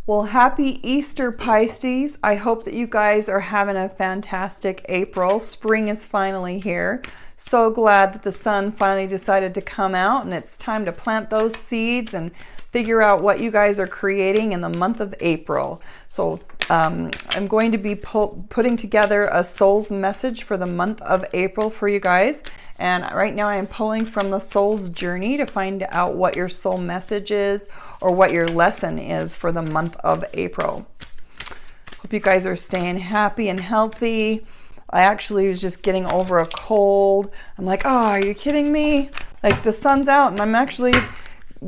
Well, happy Easter, Pisces. I hope that you guys are having a fantastic April. Spring is finally here. So glad that the sun finally decided to come out, and it's time to plant those seeds and figure out what you guys are creating in the month of April. So I'm going to be putting together a soul's message for the month of April for you guys. And right now I am pulling from the soul's journey to find out what your soul message is or what your lesson is for the month of April. Hope you guys are staying happy and healthy. I actually was just getting over a cold. I'm like, oh, are you kidding me? Like, the sun's out and I'm actually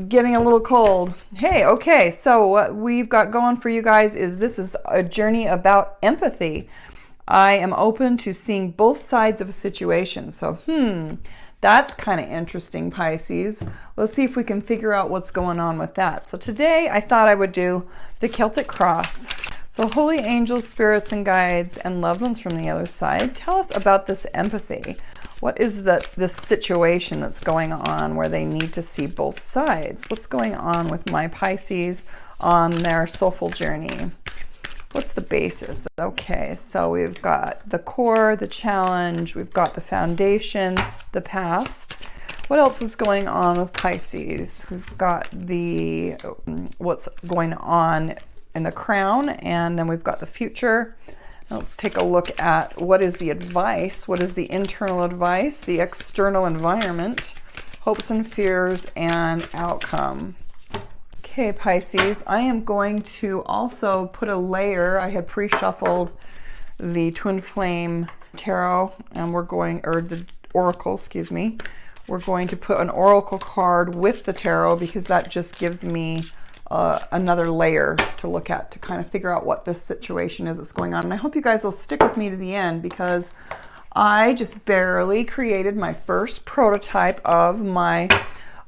getting a little cold. Hey, okay, so what we've got going for you guys is this is a journey about empathy. I am open to seeing both sides of a situation. So, that's kind of interesting, Pisces. Let's see if we can figure out what's going on with that. So today I thought I would do the Celtic cross. So holy angels, spirits, and guides, and loved ones from the other side, tell us about this empathy. What is this situation that's going on where they need to see both sides? What's going on with my Pisces on their soulful journey? What's the basis? Okay, so we've got the core, the challenge, we've got the foundation, the past. What else is going on with Pisces? We've got the what's going on in the crown, and then we've got the future. Let's take a look at what is the advice, what is the internal advice, the external environment, hopes and fears, and outcome. Okay, Pisces, I am going to also put a layer. I had pre-shuffled the Twin Flame Tarot, and we're going, or the Oracle, excuse me. We're going to put an Oracle card with the Tarot because that just gives me another layer to look at to kind of figure out what this situation is that's going on. And I hope you guys will stick with me to the end because I just barely created my first prototype of my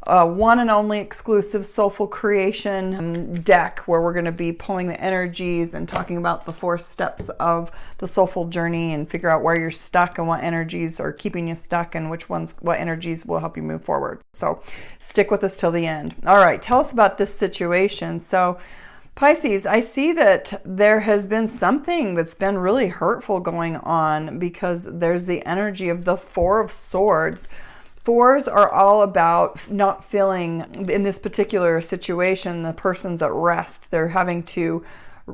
one and only exclusive SoulFull Creation deck, where we're going to be pulling the energies and talking about the 4 steps of the soulful journey and figure out where you're stuck and what energies are keeping you stuck and what energies will help you move forward. So stick with us till the end. All right, tell us about this situation. So Pisces, I see that there has been something that's been really hurtful going on because there's the energy of the 4 of Swords. 4s are all about not feeling, in this particular situation, the person's at rest. They're having to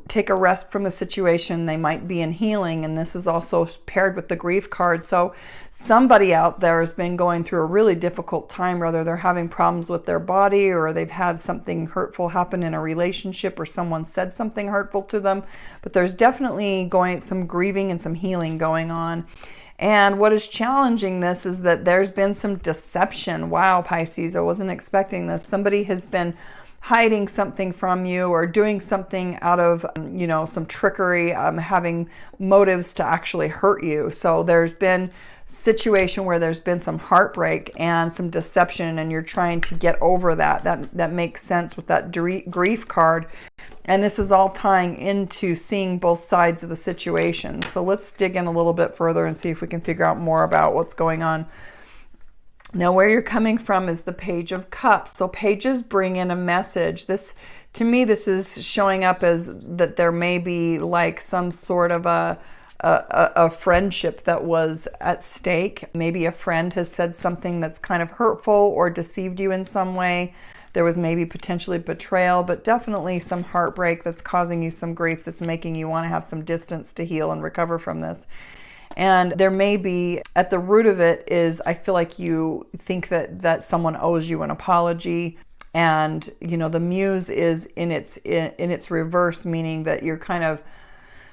take a rest from the situation. They might be in healing, and this is also paired with the grief card. So somebody out there has been going through a really difficult time, whether they're having problems with their body or they've had something hurtful happen in a relationship or someone said something hurtful to them. But there's definitely some grieving and some healing going on. And what is challenging this is that there's been some deception. Wow, Pisces, I wasn't expecting this. Somebody has been hiding something from you or doing something out of, some trickery, having motives to actually hurt you. So there's been situation where there's been some heartbreak and some deception, and you're trying to get over that. That makes sense with that grief card. And this is all tying into seeing both sides of the situation. So let's dig in a little bit further and see if we can figure out more about what's going on. Now, where you're coming from is the Page of Cups. So pages bring in a message. To me, this is showing up as that there may be like some sort of a friendship that was at stake. Maybe a friend has said something that's kind of hurtful or deceived you in some way. There was maybe potentially betrayal, but definitely some heartbreak that's causing you some grief, that's making you want to have some distance to heal and recover from this. And there may be, at the root of it is, I feel like you think that someone owes you an apology. And, the muse is in its reverse, meaning that you're kind of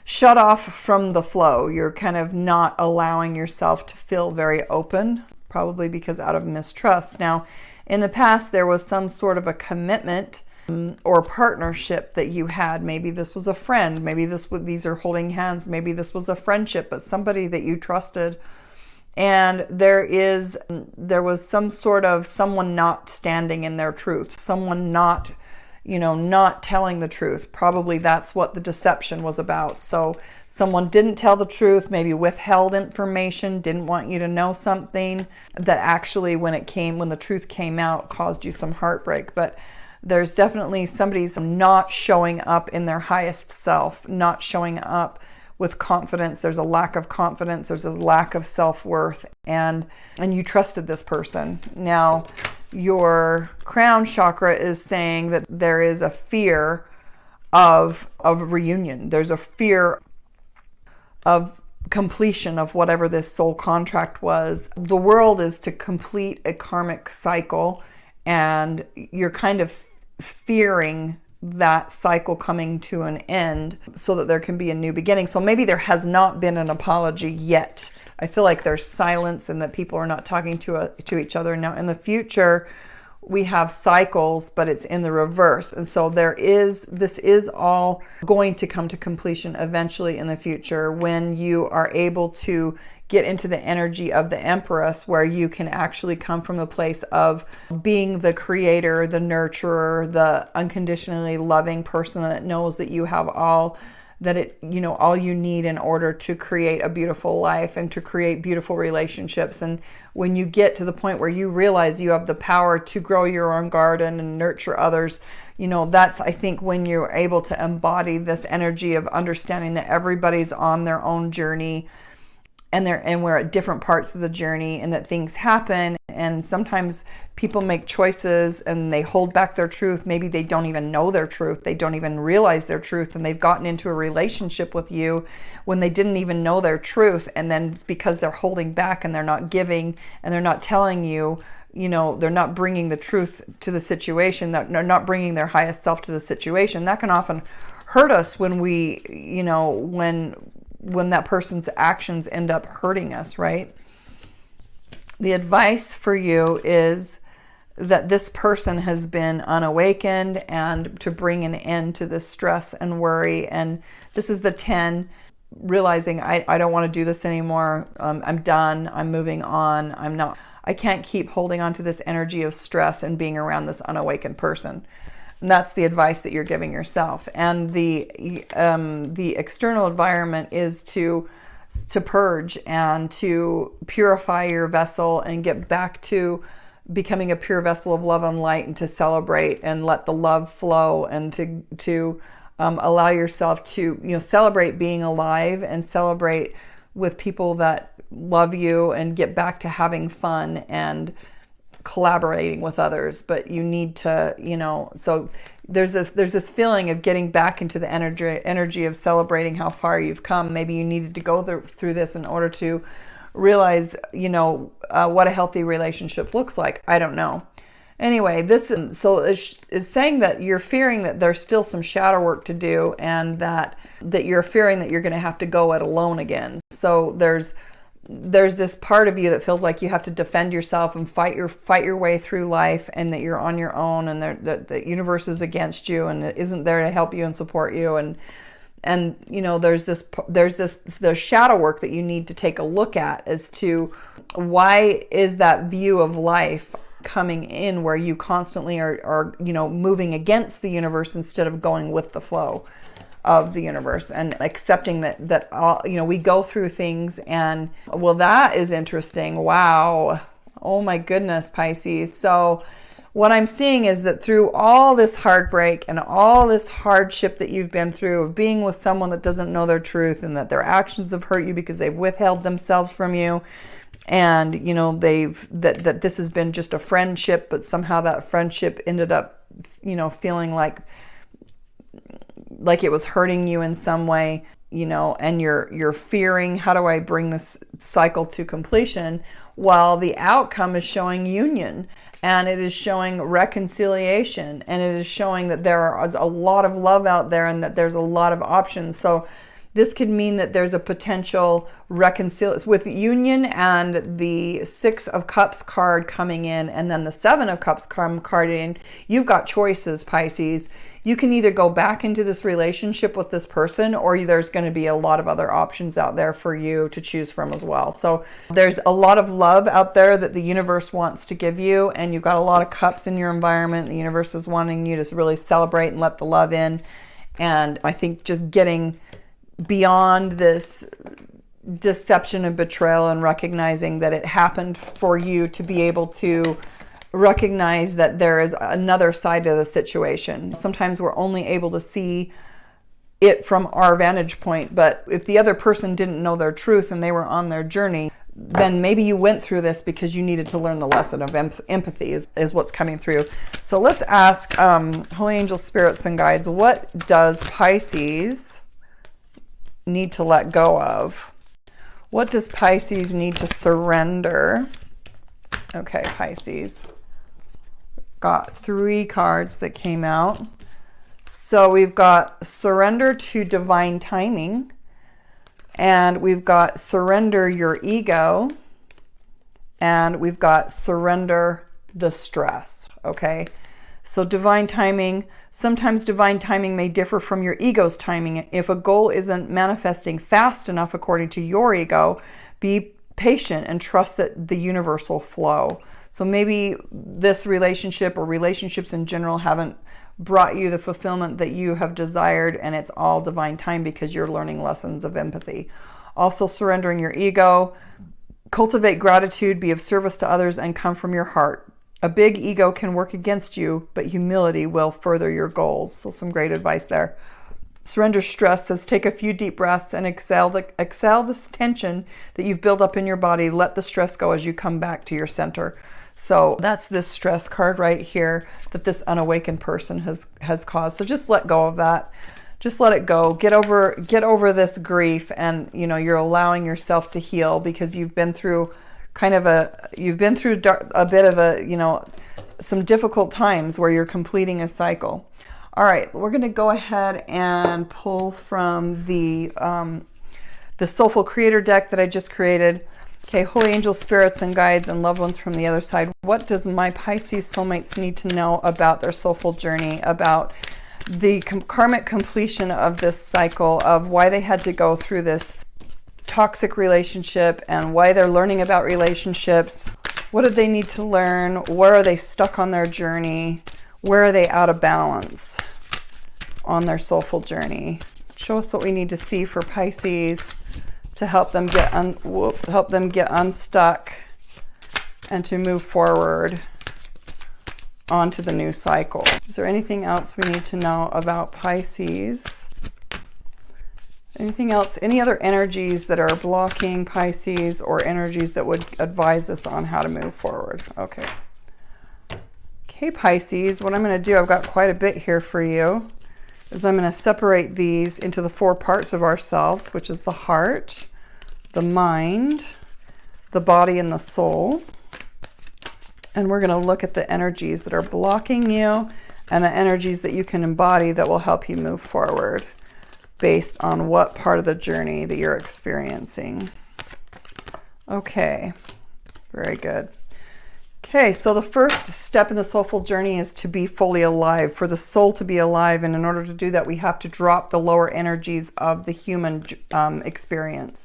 shut off from the flow. You're kind of not allowing yourself to feel very open, probably because out of mistrust. Now, in the past, there was some sort of a commitment or partnership that you had. Maybe this was a friend. Maybe these are holding hands. Maybe this was a friendship, but somebody that you trusted. And there was some sort of someone not standing in their truth, someone not telling the truth. Probably that's what the deception was about. So someone didn't tell the truth, maybe withheld information, didn't want you to know something that actually when the truth came out caused you some heartbreak. But There's definitely somebody's not showing up in their highest self, not showing up with confidence. There's a lack of confidence. There's a lack of self-worth, and you trusted this person. Now, your crown chakra is saying that there is a fear of reunion. There's a fear of completion of whatever this soul contract was. The world is to complete a karmic cycle, and you're kind of fearing that cycle coming to an end so that there can be a new beginning. So maybe there has not been an apology yet. I feel like there's silence and that people are not talking to each other. Now in the future, we have cycles, but it's in the reverse. And so this is all going to come to completion eventually in the future when you are able to get into the energy of the Empress, where you can actually come from a place of being the creator, the nurturer, the unconditionally loving person that knows that you have all you need in order to create a beautiful life and to create beautiful relationships. And when you get to the point where you realize you have the power to grow your own garden and nurture others, that's, I think, when you're able to embody this energy of understanding that everybody's on their own journey, and we're at different parts of the journey, and that things happen, and sometimes people make choices and they hold back their truth. Maybe they don't even know their truth. They don't even realize their truth, and they've gotten into a relationship with you when they didn't even know their truth. And then it's because they're holding back and they're not giving and they're not telling you, they're not bringing the truth to the situation, that they're not bringing their highest self to the situation. That can often hurt us when when that person's actions end up hurting us, right? The advice for you is that this person has been unawakened, and to bring an end to this stress and worry. And this is the 10, realizing I don't want to do this anymore. I'm done. I'm moving on. I can't keep holding on to this energy of stress and being around this unawakened person. And that's the advice that you're giving yourself. And the external environment is to purge and to purify your vessel and get back to becoming a pure vessel of love and light, and to celebrate and let the love flow, and to allow yourself to celebrate being alive and celebrate with people that love you, and get back to having fun and collaborating with others. But you need to, so there's this feeling of getting back into the energy of celebrating how far you've come. Maybe you needed to go through this in order to realize, what a healthy relationship looks like. I don't know. Anyway, this is saying that you're fearing that there's still some shadow work to do, and that you're fearing that you're going to have to go it alone again. So there's this part of you that feels like you have to defend yourself and fight your way through life, and that you're on your own, and the universe is against you and it isn't there to help you and support you. And there's shadow work that you need to take a look at as to why is that view of life coming in, where you constantly are moving against the universe instead of going with the flow of the universe, and accepting that all, we go through things. And well, that is interesting. Wow. Oh my goodness, Pisces. So what I'm seeing is that through all this heartbreak and all this hardship that you've been through, of being with someone that doesn't know their truth, and that their actions have hurt you because they've withheld themselves from you, and that this has been just a friendship, but somehow that friendship ended up feeling like it was hurting you in some way, and you're fearing, how do I bring this cycle to completion? While the outcome is showing union, and it is showing reconciliation, and it is showing that there is a lot of love out there, and that there's a lot of options. So this could mean that there's a potential reconciliation with union, and the 6 of Cups card coming in, and then the 7 of Cups card in. You've got choices, Pisces. You can either go back into this relationship with this person, or there's going to be a lot of other options out there for you to choose from as well. So there's a lot of love out there that the universe wants to give you, and you've got a lot of cups in your environment. The universe is wanting you to really celebrate and let the love in. And I think just getting beyond this deception and betrayal, and recognizing that it happened for you to be able to recognize that there is another side to the situation. Sometimes we're only able to see it from our vantage point, but if the other person didn't know their truth and they were on their journey, then maybe you went through this because you needed to learn the lesson of empathy is what's coming through. So let's ask Holy Angel Spirits and Guides, what does Pisces need to let go of? What does Pisces need to surrender? Okay, Pisces. Got 3 cards that came out. So we've got surrender to divine timing, and we've got surrender your ego, and we've got surrender the stress. Okay, so divine timing, sometimes divine timing may differ from your ego's timing. If a goal isn't manifesting fast enough according to your ego, be patient and trust that the universe will flow. So maybe this relationship or relationships in general haven't brought you the fulfillment that you have desired, and it's all divine time because you're learning lessons of empathy. Also, surrendering your ego, cultivate gratitude, be of service to others, and come from your heart. A big ego can work against you, but humility will further your goals. So some great advice there. Surrender stress says take a few deep breaths and exhale this tension that you've built up in your body. Let the stress go as you come back to your center. So that's this stress card right here that this unawakened person has caused. So just let go of that. Just let it go. Get over this grief, and you're allowing yourself to heal because you've been through a bit of some difficult times where you're completing a cycle. All right, we're going to go ahead and pull from the SoulFull Creator deck that I just created. Okay, Holy Angels, Spirits, and Guides, and loved ones from the other side. What does my Pisces soulmates need to know about their soulful journey, about the karmic completion of this cycle, of why they had to go through this toxic relationship and why they're learning about relationships? What did they need to learn? Where are they stuck on their journey? Where are they out of balance on their soulful journey? Show us what we need to see for Pisces to help them get unstuck and to move forward onto the new cycle. Is there anything else we need to know about Pisces? Anything else? Any other energies that are blocking Pisces, or energies that would advise us on how to move forward? Okay. Okay, Pisces, what I'm going to do, I've got quite a bit here for you, is I'm going to separate these into the 4 parts of ourselves, which is the heart, the mind, the body, and the soul. And we're going to look at the energies that are blocking you and the energies that you can embody that will help you move forward based on what part of the journey that you're experiencing. Okay, very good. Okay, so the first step in the soulful journey is to be fully alive, for the soul to be alive. And in order to do that, we have to drop the lower energies of the human experience.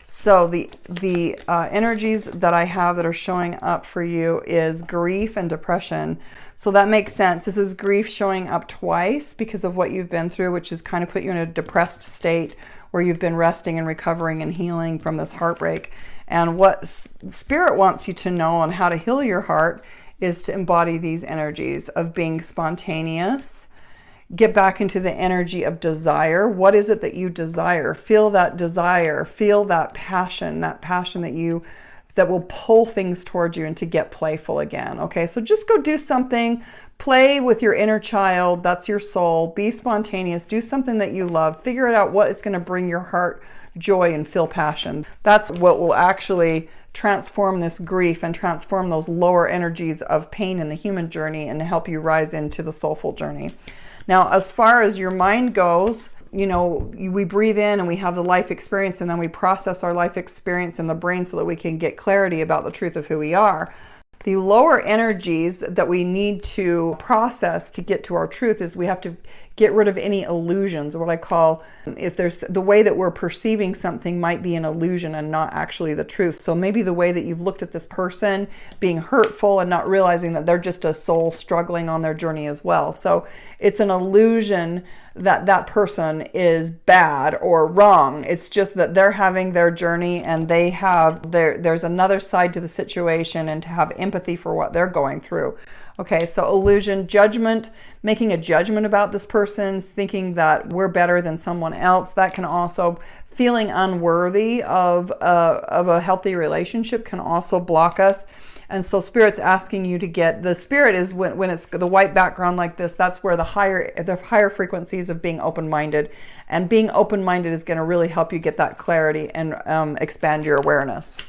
So the energies that I have that are showing up for you is grief and depression. So that makes sense. This is grief showing up twice because of what you've been through, which has kind of put you in a depressed state where you've been resting and recovering and healing from this heartbreak. And what Spirit wants you to know on how to heal your heart is to embody these energies of being spontaneous. Get back into the energy of desire. What is it that you desire? Feel that desire. Feel that passion that will pull things towards you and to get playful again. Okay, so just go do something. Play with your inner child. That's your soul. Be spontaneous. Do something that you love. Figure it out what it's going to bring your heart joy and feel passion. That's what will actually transform this grief and transform those lower energies of pain in the human journey and help you rise into the soulful journey. Now, as far as your mind goes, we breathe in and we have the life experience, and then we process our life experience in the brain so that we can get clarity about the truth of who we are. The lower energies that we need to process to get to our truth is we have to get rid of any illusions, what I call, if there's the way that we're perceiving something might be an illusion and not actually the truth. So maybe the way that you've looked at this person being hurtful and not realizing that they're just a soul struggling on their journey as well. So it's an illusion that that person is bad or wrong. It's just that they're having their journey, and they have there's another side to the situation, and to have empathy for what they're going through. Okay, so illusion, judgment, making a judgment about this person, thinking that we're better than someone else. That can also, feeling unworthy of a healthy relationship can also block us. And so Spirit's asking you to get, the Spirit is when it's the white background like this, that's where the higher frequencies of being open-minded. And being open-minded is going to really help you get that clarity and expand your awareness.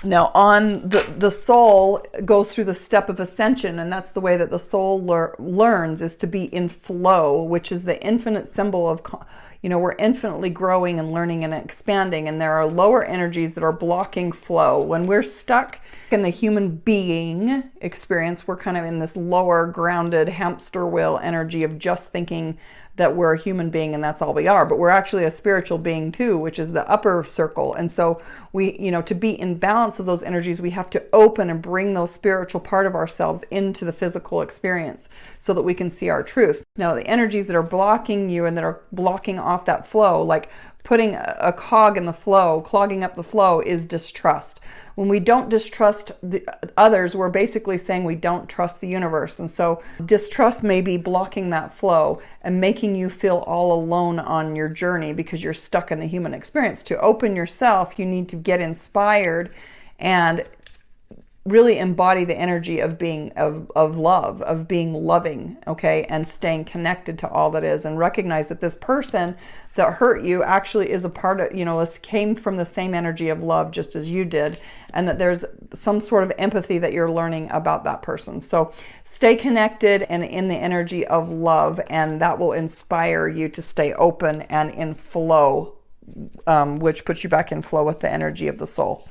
Now, on the soul goes through the step of ascension, and that's the way that the soul learns, is to be in flow, which is the infinite symbol of, we're infinitely growing and learning and expanding, and there are lower energies that are blocking flow. When we're stuck in the human being experience, we're kind of in this lower grounded hamster wheel energy of just thinking that we're a human being and that's all we are, but we're actually a spiritual being too, which is the upper circle. And so we, to be in balance of those energies, we have to open and bring those spiritual part of ourselves into the physical experience so that we can see our truth. Now, the energies that are blocking you and that are blocking off that flow, like putting a cog in the flow, clogging up the flow, is distrust. When we don't distrust the others, we're basically saying we don't trust the universe. And so distrust may be blocking that flow and making you feel all alone on your journey because you're stuck in the human experience. To open yourself, you need to get inspired and really embody the energy of being of love, of being loving, okay, and staying connected to all that is, and recognize that this person that hurt you actually is a part of, came from the same energy of love just as you did, and that there's some sort of empathy that you're learning about that person. So stay connected and in the energy of love, and that will inspire you to stay open and in flow, which puts you back in flow with the energy of the soul.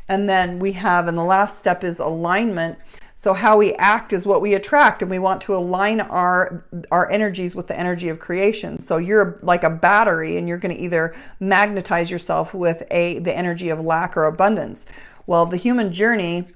And then we have, and the last step is alignment. So how we act is what we attract, and we want to align our energies with the energy of creation. So you're like a battery, and you're going to either magnetize yourself with the energy of lack or abundance. Well, the human journey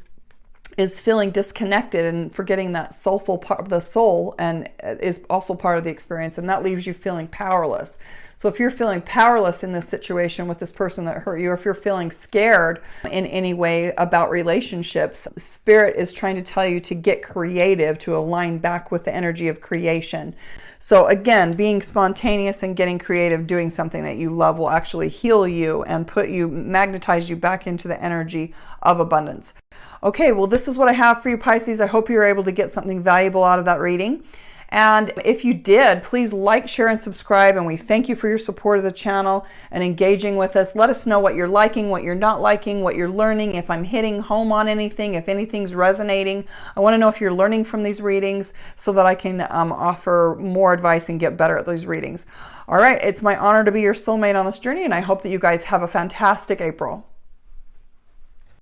is feeling disconnected and forgetting that soulful part of the soul, and is also part of the experience, and that leaves you feeling powerless. So if you're feeling powerless in this situation with this person that hurt you, or if you're feeling scared in any way about relationships, Spirit is trying to tell you to get creative, to align back with the energy of creation. So again, being spontaneous and getting creative, doing something that you love, will actually heal you and magnetize you back into the energy of abundance. Okay, well, this is what I have for you, Pisces. I hope you were able to get something valuable out of that reading. And if you did, please like, share, and subscribe. And we thank you for your support of the channel and engaging with us. Let us know what you're liking, what you're not liking, what you're learning, if I'm hitting home on anything, if anything's resonating. I want to know if you're learning from these readings so that I can offer more advice and get better at those readings. All right, it's my honor to be your soulmate on this journey, and I hope that you guys have a fantastic April.